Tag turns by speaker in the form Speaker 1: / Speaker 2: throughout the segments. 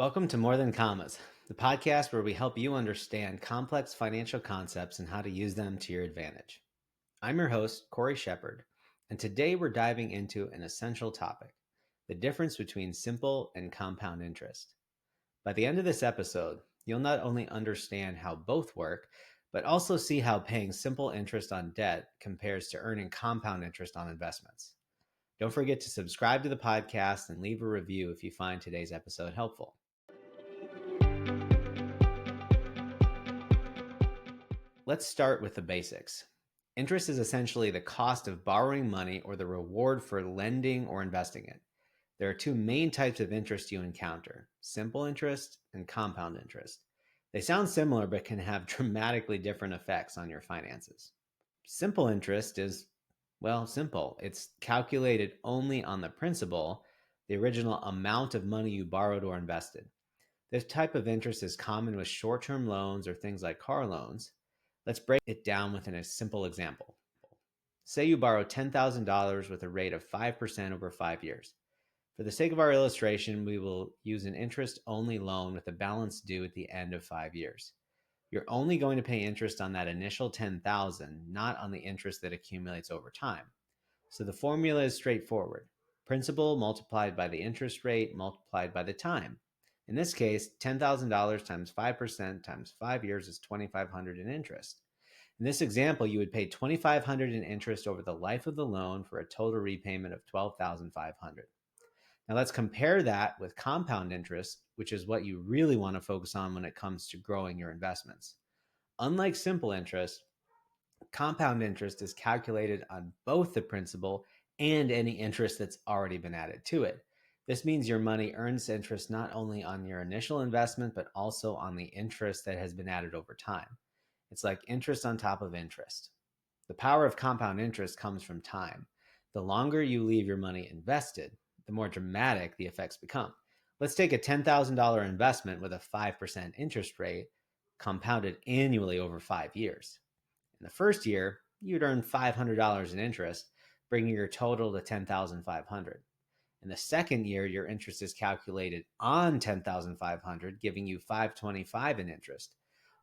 Speaker 1: Welcome to More Than Commas, the podcast where we help you understand complex financial concepts and how to use them to your advantage. I'm your host, Cory Shepherd, and today we're diving into an essential topic, the difference between simple and compound interest. By the end of this episode, you'll not only understand how both work, but also see how paying simple interest on debt compares to earning compound interest on investments. Don't forget to subscribe to the podcast and leave a review if you find today's episode helpful. Let's start with the basics. Interest is essentially the cost of borrowing money or the reward for lending or investing it. There are two main types of interest you encounter, simple interest and compound interest. They sound similar but can have dramatically different effects on your finances. Simple interest is, simple. It's calculated only on the principal, the original amount of money you borrowed or invested. This type of interest is common with short-term loans or things like car loans. Let's break it down with a simple example. Say you borrow $10,000 with a rate of 5% over 5 years. For the sake of our illustration, we will use an interest-only loan with a balance due at the end of 5 years. You're only going to pay interest on that initial $10,000, not on the interest that accumulates over time. So the formula is straightforward. Principal multiplied by the interest rate multiplied by the time. In this case, $10,000 times 5% times 5 years is $2,500 in interest. In this example, you would pay $2,500 in interest over the life of the loan for a total repayment of $12,500. Now let's compare that with compound interest, which is what you really want to focus on when it comes to growing your investments. Unlike simple interest, compound interest is calculated on both the principal and any interest that's already been added to it. This means your money earns interest not only on your initial investment, but also on the interest that has been added over time. It's like interest on top of interest. The power of compound interest comes from time. The longer you leave your money invested, the more dramatic the effects become. Let's take a $10,000 investment with a 5% interest rate compounded annually over 5 years. In the first year, you'd earn $500 in interest, bringing your total to $10,500. In the second year, your interest is calculated on $10,500, giving you $525 in interest.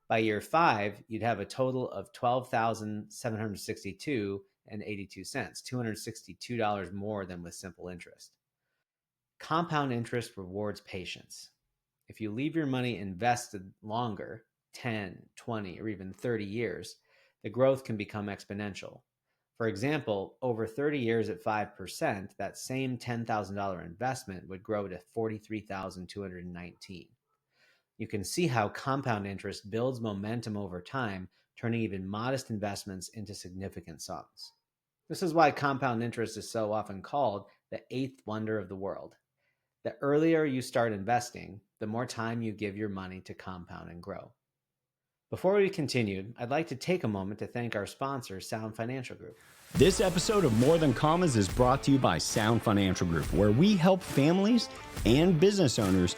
Speaker 1: By year 5, you'd have a total of $12,762.82, $262 more than with simple interest. Compound interest rewards patience. If you leave your money invested longer, 10, 20, or even 30 years, the growth can become exponential. For example, over 30 years at 5%, that same $10,000 investment would grow to $43,219. You can see how compound interest builds momentum over time, turning even modest investments into significant sums. This is why compound interest is so often called the eighth wonder of the world. The earlier you start investing, the more time you give your money to compound and grow. Before we continue, I'd like to take a moment to thank our sponsor, Sound Financial Group.
Speaker 2: This episode of More Than Commas is brought to you by Sound Financial Group, where we help families and business owners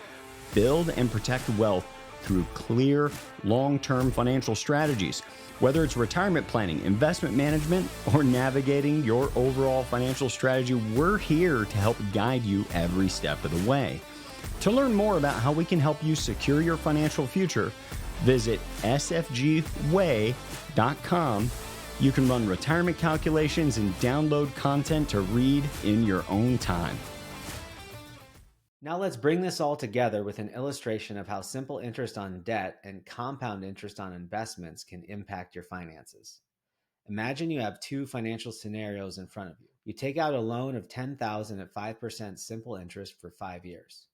Speaker 2: build and protect wealth through clear, long-term financial strategies. Whether it's retirement planning, investment management, or navigating your overall financial strategy, we're here to help guide you every step of the way. To learn more about how we can help you secure your financial future, visit sfgway.com. You can run retirement calculations and download content to read in your own time.
Speaker 1: Now let's bring this all together with an illustration of how simple interest on debt and compound interest on investments can impact your finances. Imagine you have two financial scenarios in front of you. You take out a loan of $10,000 at 5% simple interest for 5 years,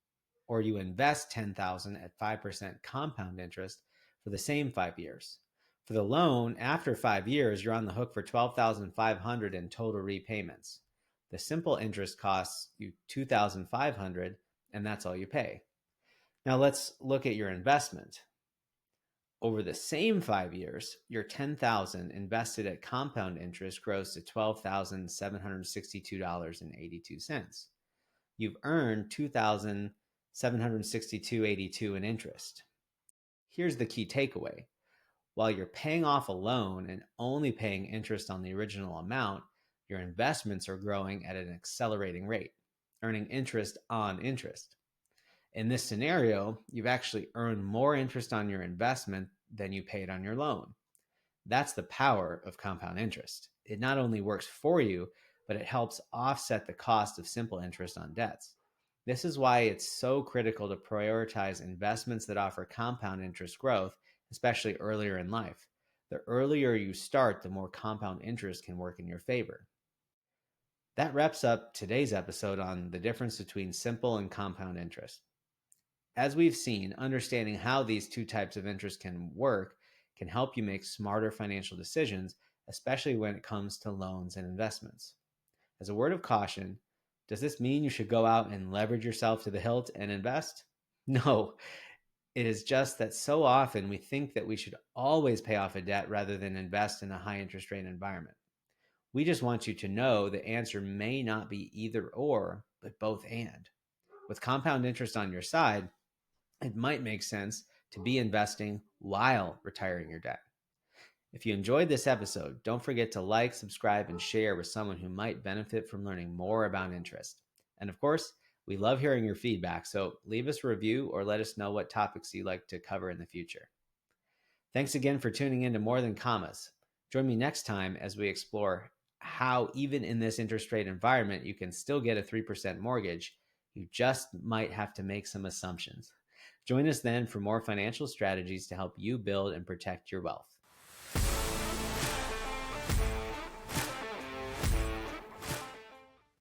Speaker 1: or you invest $10,000 at 5% compound interest for the same 5 years. For the loan, after 5 years, you're on the hook for $12,500 in total repayments. The simple interest costs you $2,500, and that's all you pay. Now let's look at your investment. Over the same 5 years, your $10,000 invested at compound interest grows to $12,762.82. You've earned $2,762.82 in interest. Here's the key takeaway. While you're paying off a loan and only paying interest on the original amount, your investments are growing at an accelerating rate, earning interest on interest. In this scenario, you've actually earned more interest on your investment than you paid on your loan. That's the power of compound interest. It not only works for you, but it helps offset the cost of simple interest on debts. This is why it's so critical to prioritize investments that offer compound interest growth, especially earlier in life. The earlier you start, the more compound interest can work in your favor. That wraps up today's episode on the difference between simple and compound interest. As we've seen, understanding how these two types of interest can work can help you make smarter financial decisions, especially when it comes to loans and investments. As a word of caution, does this mean you should go out and leverage yourself to the hilt and invest? No, it is just that so often we think that we should always pay off a debt rather than invest in a high interest rate environment. We just want you to know the answer may not be either or, but both and. With compound interest on your side, it might make sense to be investing while retiring your debt. If you enjoyed this episode, don't forget to like, subscribe, and share with someone who might benefit from learning more about interest. And of course, we love hearing your feedback, so leave us a review or let us know what topics you'd like to cover in the future. Thanks again for tuning in to More Than Commas. Join me next time as we explore how, even in this interest rate environment, you can still get a 3% mortgage. You just might have to make some assumptions. Join us then for more financial strategies to help you build and protect your wealth.